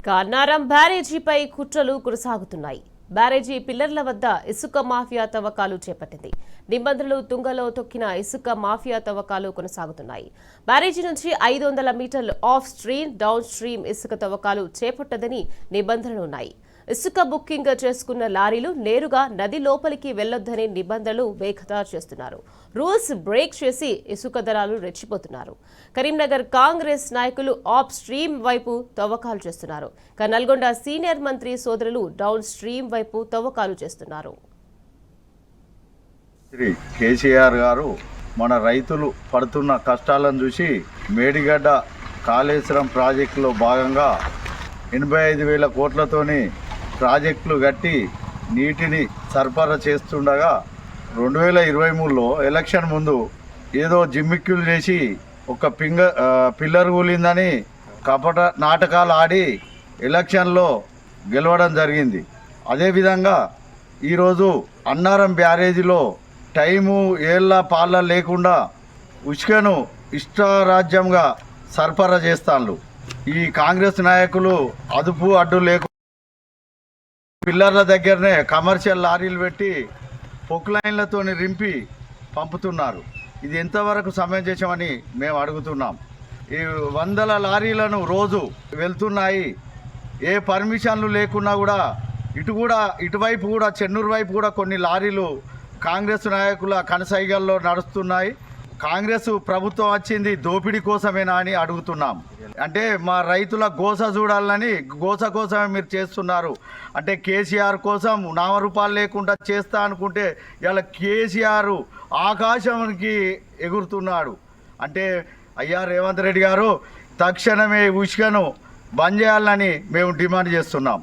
అన్నారం బ్యారేజీపై కుట్రలు కొనసాగుతున్నాయి. బ్యారేజీ పిల్లర్ల వద్ద ఇసుక మాఫియా తవ్వకాలు చేపట్టింది. నిబంధనలు తుంగలో తొక్కిన ఇసుక మాఫియా తవ్వకాలు కొనసాగుతున్నాయి. బ్యారేజీ నుంచి 500 మీటర్లు ఆఫ్ స్ట్రీమ్, డౌన్ స్ట్రీమ్ ఇసుక తవ్వకాలు చేపట్టదని నిబంధనలు ఉన్నాయి. ఇసుక బుకింగ్ చేసుకున్న లారీలు నేరుగా నది లోపలికి వెళ్లొద్దనే నిబంధనలు బేఖతారు చేస్తున్నారు. రూల్స్ బ్రేక్ చేసి ఇసుక దళాలు రెచ్చిపోతున్నారు. కరీంనగర్ కాంగ్రెస్ నాయకులు ఆఫ్ స్ట్రీమ్ వైపు తవ్వకాలు చేస్తున్నారు. నల్గొండ సీనియర్ మంత్రి సోదరులు డౌన్ స్ట్రీమ్ వైపు తవ్వకాలు చేస్తున్నారు. శ్రీ కేసీఆర్ గారు మన రైతులు పడుతున్న కష్టాలను చూసి మేడిగడ్డ కాళేశ్వరం ప్రాజెక్టులో భాగంగా 85,000 కోట్లతోని ప్రాజెక్టులు కట్టి నీటిని సరఫరా చేస్తుండగా 2023లో ఎలక్షన్ ముందు ఏదో జిమ్మిక్కులు చేసి ఒక పిల్లర్ కూలిందని కపట నాటకాలు ఆడి ఎలక్షన్లో గెలవడం జరిగింది. అదేవిధంగా ఈరోజు అన్నారం బ్యారేజీలో టైము ఏళ్ళ పాళ్ళ లేకుండా ఉష్కను ఇష్టారాజ్యంగా సరఫరా చేస్తాను. ఈ కాంగ్రెస్ నాయకులు అదుపు అడ్డు లేకుండా పిల్లర్ల దగ్గరనే కమర్షియల్ లారీలు పెట్టి పొక్లైన్లతో రింపి పంపుతున్నారు. ఇది ఎంతవరకు సమంజసమని మేము అడుగుతున్నాం. ఈ 100 లారీలను రోజు వెళ్తున్నాయి. ఏ పర్మిషన్లు లేకున్నా కూడా ఇటువైపు కూడా చెన్నూరు వైపు కూడా కొన్ని లారీలు కాంగ్రెస్ నాయకుల కనసైగల్లో నడుస్తున్నాయి. కాంగ్రెస్ ప్రభుత్వం వచ్చింది దోపిడీ కోసమేనా అని అడుగుతున్నాం. అంటే మా రైతుల గోస చూడాలని గోస కోసమే మీరు చేస్తున్నారు. అంటే కేసీఆర్ కోసం నామరూపాలు లేకుండా చేస్తా అనుకుంటే ఇలా కేసీఆర్ ఆకాశానికి ఎగురుతున్నాడు. అంటే అయ్యా రేవంత్ రెడ్డి గారు తక్షణమే ఉష్కను బంద్ చేయాలని మేము డిమాండ్ చేస్తున్నాం.